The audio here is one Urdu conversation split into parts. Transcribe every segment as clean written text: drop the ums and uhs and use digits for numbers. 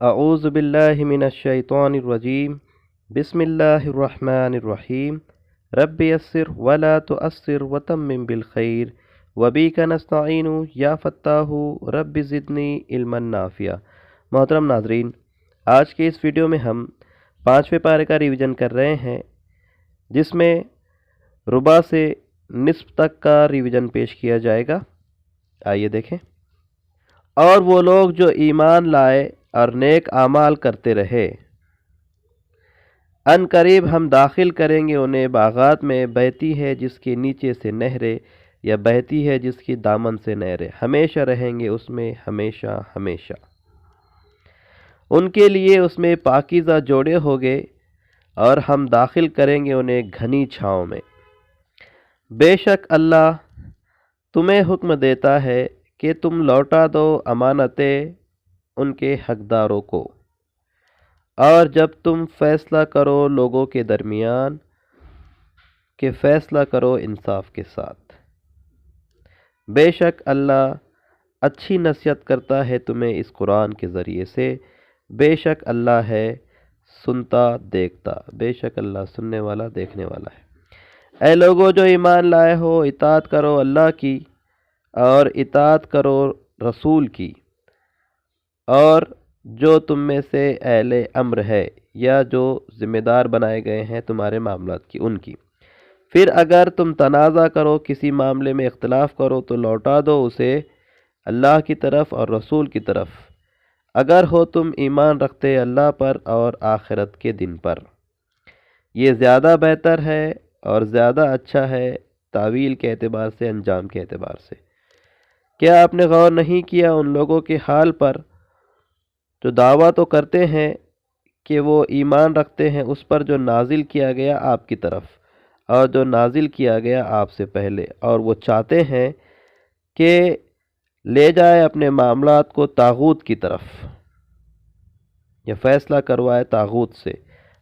اعوذ باللہ من الشیطان الرجیم بسم اللہ الرحمن الرحیم رب یسر ولا تؤثر وتمم بالخیر وبک نستعین یا فتاح رب زدنی علما نافعا۔ محترم ناظرین، آج کے اس ویڈیو میں ہم 5ویں پارے کا ریویژن کر رہے ہیں، جس میں ربع سے نصف تک کا ریویژن پیش کیا جائے گا۔ آئیے دیکھیں۔ اور وہ لوگ جو ایمان لائے اور نیک اعمال کرتے رہے، ان قریب ہم داخل کریں گے انہیں باغات میں، بہتی ہے جس کے نیچے سے نہریں، یا بہتی ہے جس کی دامن سے نہریں، ہمیشہ رہیں گے اس میں، ہمیشہ ہمیشہ۔ ان کے لیے اس میں پاکیزہ جوڑے ہوگے، اور ہم داخل کریں گے انہیں گھنی چھاؤں میں۔ بے شک اللہ تمہیں حکم دیتا ہے کہ تم لوٹا دو امانتیں ان کے حقداروں کو، اور جب تم فیصلہ کرو لوگوں کے درمیان کہ فیصلہ کرو انصاف کے ساتھ۔ بے شک اللہ اچھی نصیحت کرتا ہے تمہیں اس قرآن کے ذریعے سے، بے شک اللہ ہے سنتا دیکھتا، بے شک اللہ سننے والا دیکھنے والا ہے۔ اے لوگو جو ایمان لائے ہو، اطاعت کرو اللہ کی اور اطاعت کرو رسول کی، اور جو تم میں سے اہل امر ہے یا جو ذمہ دار بنائے گئے ہیں تمہارے معاملات کی، ان کی۔ پھر اگر تم تنازع کرو، کسی معاملے میں اختلاف کرو، تو لوٹا دو اسے اللہ کی طرف اور رسول کی طرف، اگر ہو تم ایمان رکھتے اللہ پر اور آخرت کے دن پر۔ یہ زیادہ بہتر ہے اور زیادہ اچھا ہے تعویل کے اعتبار سے، انجام کے اعتبار سے۔ کیا آپ نے غور نہیں کیا ان لوگوں کے حال پر جو دعویٰ تو کرتے ہیں کہ وہ ایمان رکھتے ہیں اس پر جو نازل کیا گیا آپ کی طرف، اور جو نازل کیا گیا آپ سے پہلے، اور وہ چاہتے ہیں کہ لے جائے اپنے معاملات کو طاغوت کی طرف، یا فیصلہ کروائے طاغوت سے،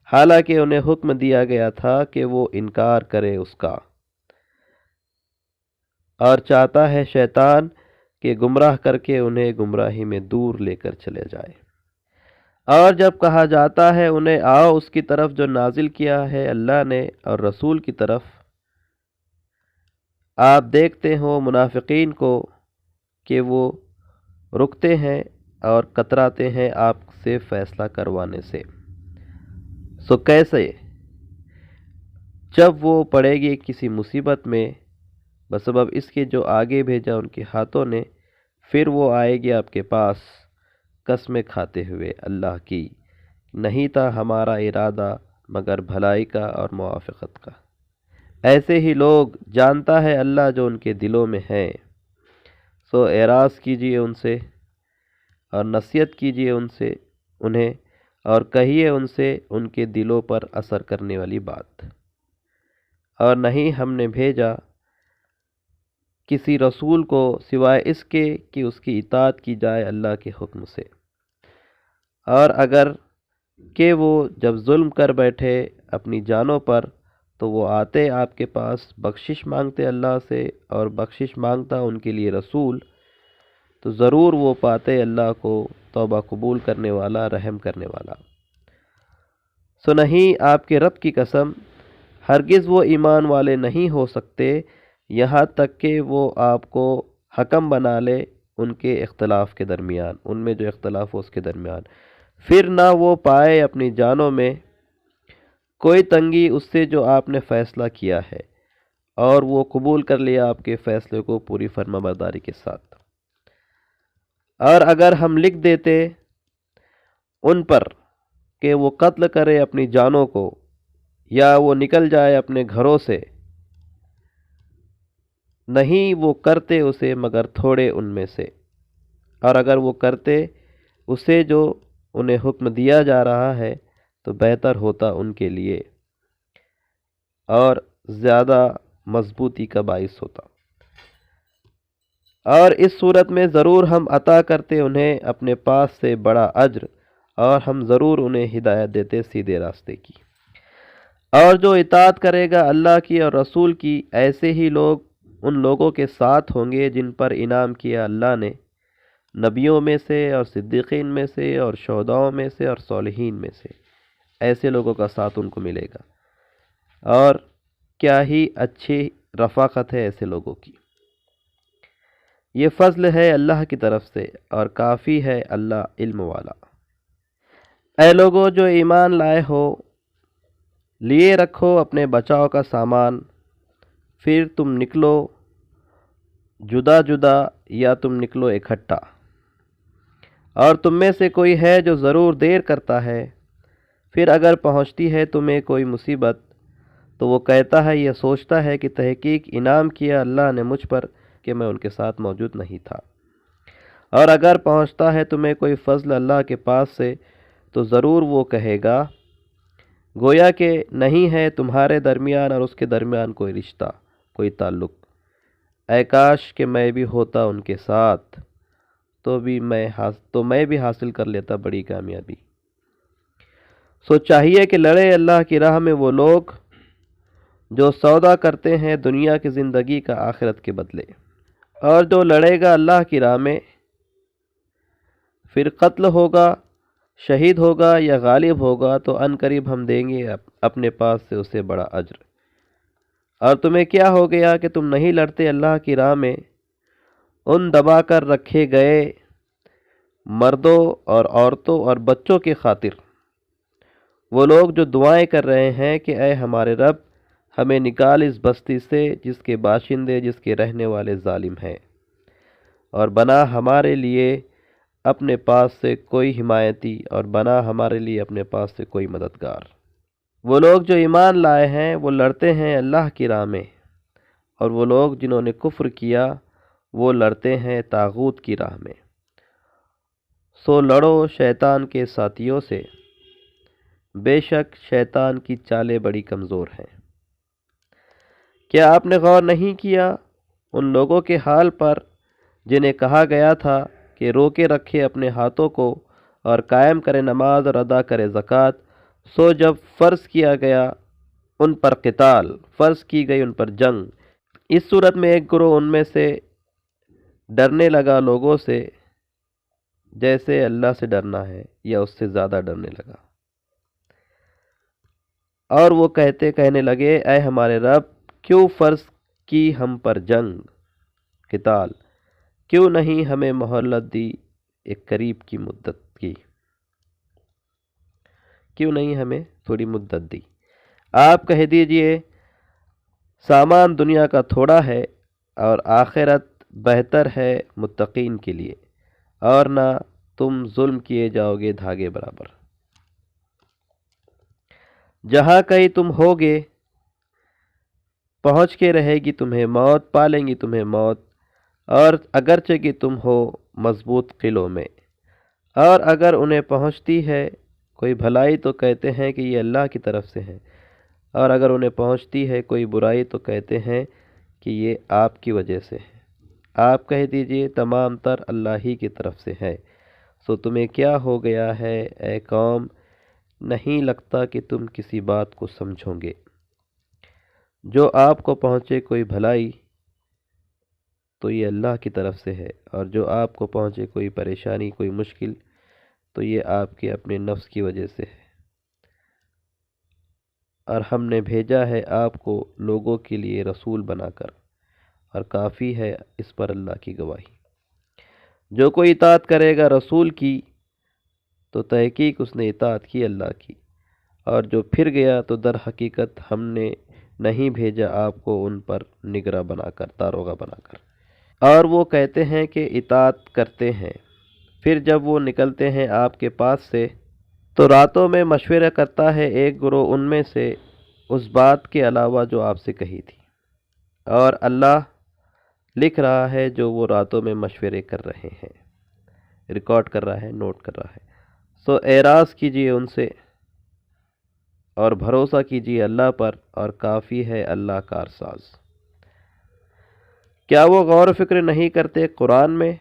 حالانکہ انہیں حکم دیا گیا تھا کہ وہ انکار کرے اس کا۔ اور چاہتا ہے شیطان کہ گمراہ کر کے انہیں گمراہی میں دور لے کر چلے جائے۔ اور جب کہا جاتا ہے انہیں آؤ اس کی طرف جو نازل کیا ہے اللہ نے اور رسول کی طرف، آپ دیکھتے ہو منافقین کو کہ وہ رکتے ہیں اور کتراتے ہیں آپ سے فیصلہ کروانے سے۔ سو کیسے؟ جب وہ پڑے گی کسی مصیبت میں بسبب اس کے جو آگے بھیجا ان کے ہاتھوں نے، پھر وہ آئے گی آپ کے پاس قسمیں کھاتے ہوئے اللہ کی، نہیں تھا ہمارا ارادہ مگر بھلائی کا اور موافقت کا۔ ایسے ہی لوگ جانتا ہے اللہ جو ان کے دلوں میں ہے، سو اعراض کیجئے ان سے اور نصیحت کیجئے ان سے انہیں، اور کہیے ان سے ان کے دلوں پر اثر کرنے والی بات۔ اور نہیں ہم نے بھیجا کسی رسول کو سوائے اس کے کہ اس کی اطاعت کی جائے اللہ کے حکم سے، اور اگر کہ وہ جب ظلم کر بیٹھے اپنی جانوں پر تو وہ آتے آپ کے پاس بخشش مانگتے اللہ سے، اور بخشش مانگتا ان کے لیے رسول، تو ضرور وہ پاتے اللہ کو توبہ قبول کرنے والا، رحم کرنے والا۔ سو نہیں، آپ کے رب کی قسم، ہرگز وہ ایمان والے نہیں ہو سکتے یہاں تک کہ وہ آپ کو حکم بنا لے ان کے اختلاف کے درمیان، ان میں جو اختلاف ہو اس کے درمیان، پھر نہ وہ پائے اپنی جانوں میں کوئی تنگی اس سے جو آپ نے فیصلہ کیا ہے، اور وہ قبول کر لیا آپ کے فیصلے کو پوری فرما برداری کے ساتھ۔ اور اگر ہم لکھ دیتے ان پر کہ وہ قتل کرے اپنی جانوں کو، یا وہ نکل جائے اپنے گھروں سے، نہیں وہ کرتے اسے مگر تھوڑے ان میں سے، اور اگر وہ کرتے اسے جو انہیں حکم دیا جا رہا ہے تو بہتر ہوتا ان کے لیے، اور زیادہ مضبوطی کا باعث ہوتا۔ اور اس صورت میں ضرور ہم عطا کرتے انہیں اپنے پاس سے بڑا اجر، اور ہم ضرور انہیں ہدایت دیتے سیدھے راستے کی۔ اور جو اطاعت کرے گا اللہ کی اور رسول کی، ایسے ہی لوگ ان لوگوں کے ساتھ ہوں گے جن پر انعام کیا اللہ نے، نبیوں میں سے اور صدیقین میں سے اور شہداؤں میں سے اور صالحین میں سے، ایسے لوگوں کا ساتھ ان کو ملے گا۔ اور کیا ہی اچھی رفاقت ہے ایسے لوگوں کی۔ یہ فضل ہے اللہ کی طرف سے، اور کافی ہے اللہ علم والا۔ اے لوگو جو ایمان لائے ہو، لیے رکھو اپنے بچاؤ کا سامان، پھر تم نکلو جدا جدا یا تم نکلو اکٹھا۔ اور تم میں سے کوئی ہے جو ضرور دیر کرتا ہے، پھر اگر پہنچتی ہے تمہیں کوئی مصیبت تو وہ کہتا ہے یا سوچتا ہے کہ تحقیق انعام کیا اللہ نے مجھ پر کہ میں ان کے ساتھ موجود نہیں تھا۔ اور اگر پہنچتا ہے تمہیں کوئی فضل اللہ کے پاس سے تو ضرور وہ کہے گا گویا کہ نہیں ہے تمہارے درمیان اور اس کے درمیان کوئی رشتہ، کوئی تعلق۔ اے کاش کہ میں بھی ہوتا ان کے ساتھ، تو میں بھی حاصل کر لیتا بڑی کامیابی۔ سو چاہیے کہ لڑے اللہ کی راہ میں وہ لوگ جو سودا کرتے ہیں دنیا کی زندگی کا آخرت کے بدلے، اور جو لڑے گا اللہ کی راہ میں پھر قتل ہوگا، شہید ہوگا یا غالب ہوگا تو ان قریب ہم دیں گے اپنے پاس سے اسے بڑا اجر۔ اور تمہیں کیا ہو گیا کہ تم نہیں لڑتے اللہ کی راہ میں ان دبا کر رکھے گئے مردوں اور عورتوں اور بچوں کی خاطر، وہ لوگ جو دعائیں کر رہے ہیں کہ اے ہمارے رب ہمیں نکال اس بستی سے جس کے باشندے، جس کے رہنے والے ظالم ہیں، اور بنا ہمارے لیے اپنے پاس سے کوئی حمایتی، اور بنا ہمارے لیے اپنے پاس سے کوئی مددگار۔ وہ لوگ جو ایمان لائے ہیں وہ لڑتے ہیں اللہ کی راہ میں، اور وہ لوگ جنہوں نے کفر کیا وہ لڑتے ہیں طاغوت کی راہ میں۔ سو لڑو شیطان کے ساتھیوں سے، بے شک شیطان کی چالیں بڑی کمزور ہیں۔ کیا آپ نے غور نہیں کیا ان لوگوں کے حال پر جنہیں کہا گیا تھا کہ روکے رکھے اپنے ہاتھوں کو اور قائم کرے نماز اور ادا کرے زکوٰۃ، سو جب فرض کیا گیا ان پر قتال، فرض کی گئی ان پر جنگ، اس صورت میں ایک گروہ ان میں سے ڈرنے لگا لوگوں سے جیسے اللہ سے ڈرنا ہے یا اس سے زیادہ ڈرنے لگا، اور وہ کہنے لگے اے ہمارے رب کیوں فرض کی ہم پر جنگ، قتال، کیوں نہیں ہمیں مہلت دی ایک قریب کی مدت کی، کیوں نہیں ہمیں تھوڑی مدت دی۔ آپ کہہ دیجئے سامان دنیا کا تھوڑا ہے اور آخرت بہتر ہے متقین کے لیے، اور نہ تم ظلم کیے جاؤ گے دھاگے برابر۔ جہاں کہیں تم ہوگے پہنچ کے رہے گی تمہیں موت، پالیں گی تمہیں موت، اور اگرچہ کہ تم ہو مضبوط قلعوں میں، اور اگر انہیں پہنچتی ہے کوئی بھلائی تو کہتے ہیں کہ یہ اللہ کی طرف سے ہے، اور اگر انہیں پہنچتی ہے کوئی برائی تو کہتے ہیں کہ یہ آپ کی وجہ سے ہے۔ آپ کہہ دیجئے تمام تر اللہ ہی کی طرف سے ہے۔ سو تمہیں کیا ہو گیا ہے اے قوم، نہیں لگتا کہ تم کسی بات کو سمجھو گے۔ جو آپ کو پہنچے کوئی بھلائی تو یہ اللہ کی طرف سے ہے، اور جو آپ کو پہنچے کوئی پریشانی، کوئی مشکل، تو یہ آپ کے اپنے نفس کی وجہ سے ہے۔ اور ہم نے بھیجا ہے آپ کو لوگوں کے لیے رسول بنا کر، اور کافی ہے اس پر اللہ کی گواہی۔ جو کوئی اطاعت کرے گا رسول کی تو تحقیق اس نے اطاعت کی اللہ کی، اور جو پھر گیا تو در حقیقت ہم نے نہیں بھیجا آپ کو ان پر نگراں بنا کر، داروغہ بنا کر۔ اور وہ کہتے ہیں کہ اطاعت کرتے ہیں، پھر جب وہ نکلتے ہیں آپ کے پاس سے تو راتوں میں مشورہ کرتا ہے ایک گروہ ان میں سے اس بات کے علاوہ جو آپ سے کہی تھی، اور اللہ لکھ رہا ہے جو وہ راتوں میں مشورے کر رہے ہیں، ریکارڈ کر رہا ہے، نوٹ کر رہا ہے۔ سو اعراض کیجئے ان سے اور بھروسہ کیجئے اللہ پر، اور کافی ہے اللہ کارساز۔ کیا وہ غور و فکر نہیں کرتے قرآن میں؟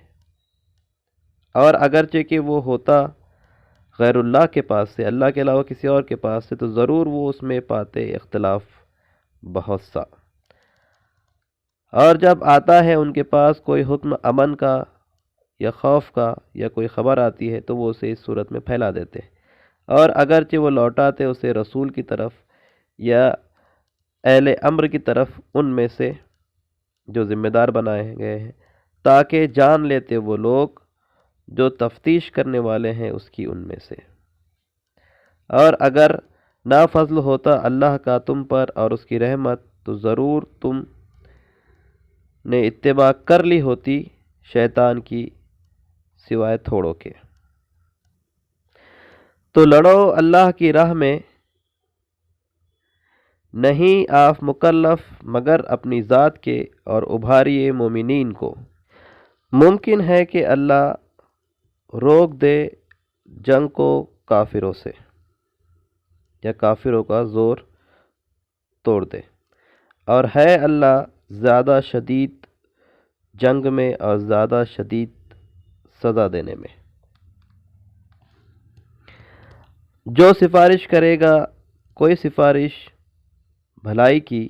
اور اگرچہ کہ وہ ہوتا غیر اللہ کے پاس سے، اللہ کے علاوہ کسی اور کے پاس سے، تو ضرور وہ اس میں پاتے اختلاف بہت سا۔ اور جب آتا ہے ان کے پاس کوئی حکم امن کا یا خوف کا یا کوئی خبر آتی ہے تو وہ اسے اس صورت میں پھیلا دیتے ہیں، اور اگرچہ وہ لوٹاتے اسے رسول کی طرف یا اہل امر کی طرف ان میں سے جو ذمہ دار بنائے گئے ہیں، تاکہ جان لیتے وہ لوگ جو تفتیش کرنے والے ہیں اس کی ان میں سے۔ اور اگر نافضل ہوتا اللہ کا تم پر اور اس کی رحمت تو ضرور تم نے اتباع کر لی ہوتی شیطان کی سوائے تھوڑوں کے۔ تو لڑو اللہ کی راہ میں، نہیں آپ مکلف مگر اپنی ذات کے اور ابھاریے مومنین کو۔ ممکن ہے کہ اللہ روک دے جنگ کو کافروں سے یا کافروں کا زور توڑ دے، اور ہے اللہ زیادہ شدید جنگ میں اور زیادہ شدید سزا دینے میں۔ جو سفارش کرے گا کوئی سفارش بھلائی کی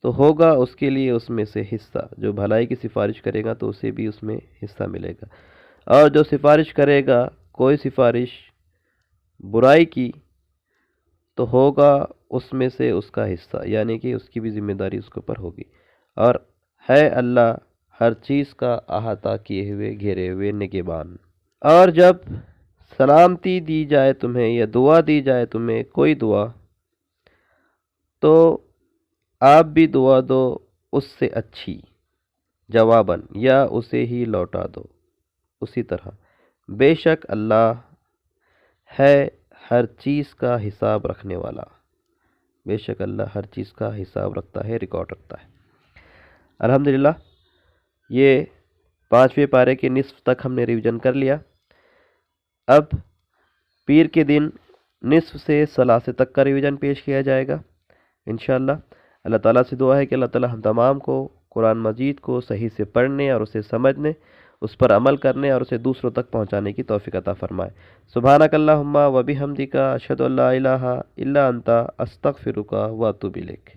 تو ہوگا اس کے لیے اس میں سے حصہ، جو بھلائی کی سفارش کرے گا تو اسے بھی اس میں حصہ ملے گا، اور جو سفارش کرے گا کوئی سفارش برائی کی تو ہوگا اس میں سے اس کا حصہ، یعنی کہ اس کی بھی ذمہ داری اس کے اوپر ہوگی، اور ہے اللہ ہر چیز کا احاطہ کیے ہوئے گھیرے ہوئے نگہبان۔ اور جب سلامتی دی جائے تمہیں یا دعا دی جائے تمہیں کوئی دعا، تو آپ بھی دعا دو اس سے اچھی جواباً یا اسے ہی لوٹا دو اسی طرح، بے شک اللہ ہے ہر چیز کا حساب رکھنے والا، بے شک اللہ ہر چیز کا حساب رکھتا ہے، ریکارڈ رکھتا ہے۔ الحمدللہ یہ 5ویں پارے کے نصف تک ہم نے ریویژن کر لیا۔ اب پیر کے دن نصف سے ثلاثے تک کا ریویژن پیش کیا جائے گا انشاءاللہ۔ اللہ تعالیٰ سے دعا ہے کہ اللہ تعالیٰ ہم تمام کو قرآن مجید کو صحیح سے پڑھنے اور اسے سمجھنے، اس پر عمل کرنے اور اسے دوسروں تک پہنچانے کی توفیق عطا فرمائے۔ سبحانک اللہم و بحمدک، اشہد ان لا الہ الا انت، استغفرک و اتوب الیک۔